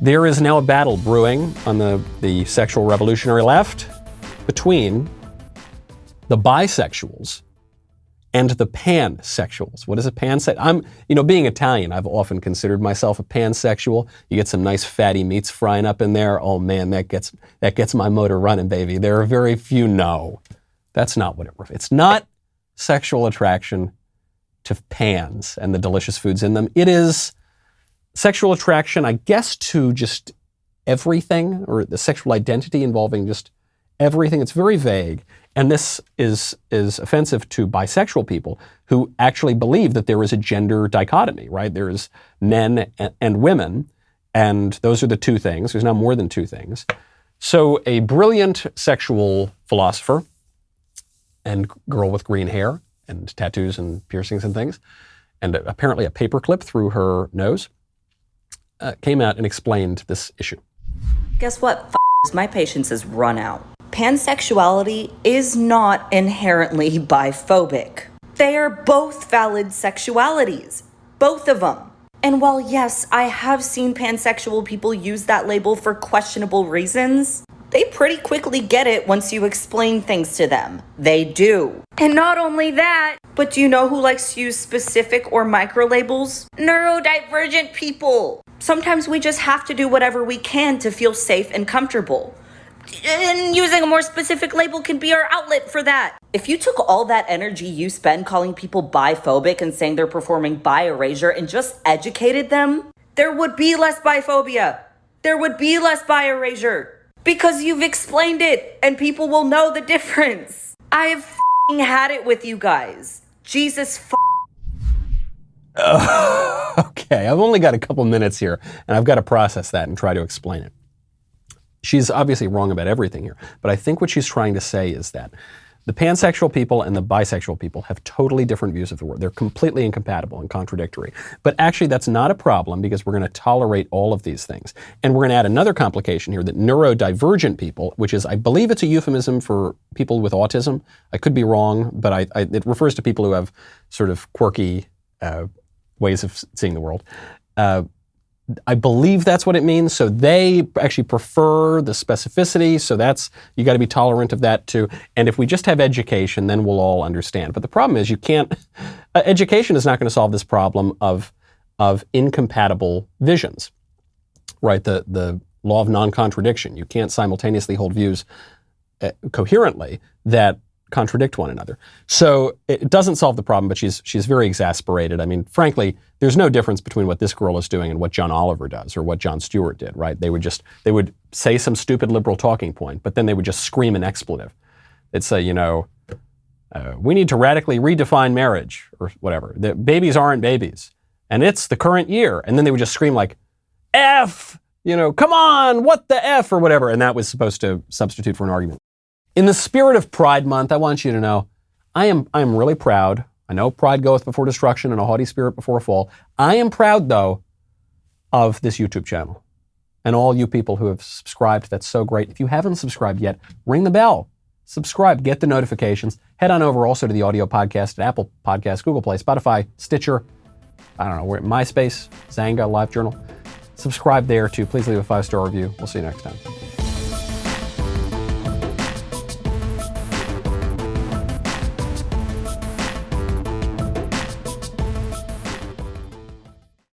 There is now a battle brewing on the sexual revolutionary left between the bisexuals and the pansexuals. What is a pansexual? Being Italian, I've often considered myself a pansexual. You get some nice fatty meats frying up in there. Oh man, that gets my motor running, baby. There are very few. No, that's not what it refers. It's not sexual attraction to pans and the delicious foods in them. It is sexual attraction, I guess, to just everything, or the sexual identity involving just everything. It's very vague. And this is offensive to bisexual people who actually believe that there is a gender dichotomy, right? There is men and women, and those are the two things. There's now more than two things. So a brilliant sexual philosopher and girl with green hair and tattoos and piercings and things, and apparently a paperclip through her nose, came out and explained this issue. Guess what, my patience has run out. Pansexuality is not inherently biphobic. They are both valid sexualities, both of them. And while yes, I have seen pansexual people use that label for questionable reasons, they pretty quickly get it once you explain things to them. They do. And not only that, but do you know who likes to use specific or micro labels? Neurodivergent people. Sometimes we just have to do whatever we can to feel safe and comfortable. And using a more specific label can be our outlet for that. If you took all that energy you spend calling people biphobic and saying they're performing bi-erasure and just educated them, there would be less biphobia. There would be less bi-erasure. Because you've explained it and people will know the difference. I've had it with you guys. Jesus Okay, I've only got a couple minutes here and I've got to process that and try to explain it. She's obviously wrong about everything here, but I think what she's trying to say is that the pansexual people and the bisexual people have totally different views of the world. They're completely incompatible and contradictory. But actually that's not a problem because we're going to tolerate all of these things. And we're going to add another complication here that neurodivergent people, which is, I believe it's a euphemism for people with autism. I could be wrong, but it refers to people who have sort of quirky ways of seeing the world. I believe that's what it means. So they actually prefer the specificity. So you got to be tolerant of that too. And if we just have education, then we'll all understand. But the problem is education is not going to solve this problem of incompatible visions, right? The law of non-contradiction. You can't simultaneously hold views coherently that contradict one another. So it doesn't solve the problem, but she's very exasperated. I mean, frankly, there's no difference between what this girl is doing and what John Oliver does or what Jon Stewart did, right? They would say some stupid liberal talking point, but then they would just scream an expletive. They'd say, we need to radically redefine marriage or whatever. The babies aren't babies and it's the current year. And then they would just scream like, F, come on, what the F or whatever. And that was supposed to substitute for an argument. In the spirit of Pride Month, I want you to know, I am really proud. I know pride goeth before destruction and a haughty spirit before a fall. I am proud, though, of this YouTube channel and all you people who have subscribed. That's so great. If you haven't subscribed yet, ring the bell. Subscribe, get the notifications. Head on over also to the audio podcast at Apple Podcasts, Google Play, Spotify, Stitcher, I don't know, we're at MySpace, Zanga, LiveJournal. Subscribe there too. Please leave a 5-star review. We'll see you next time.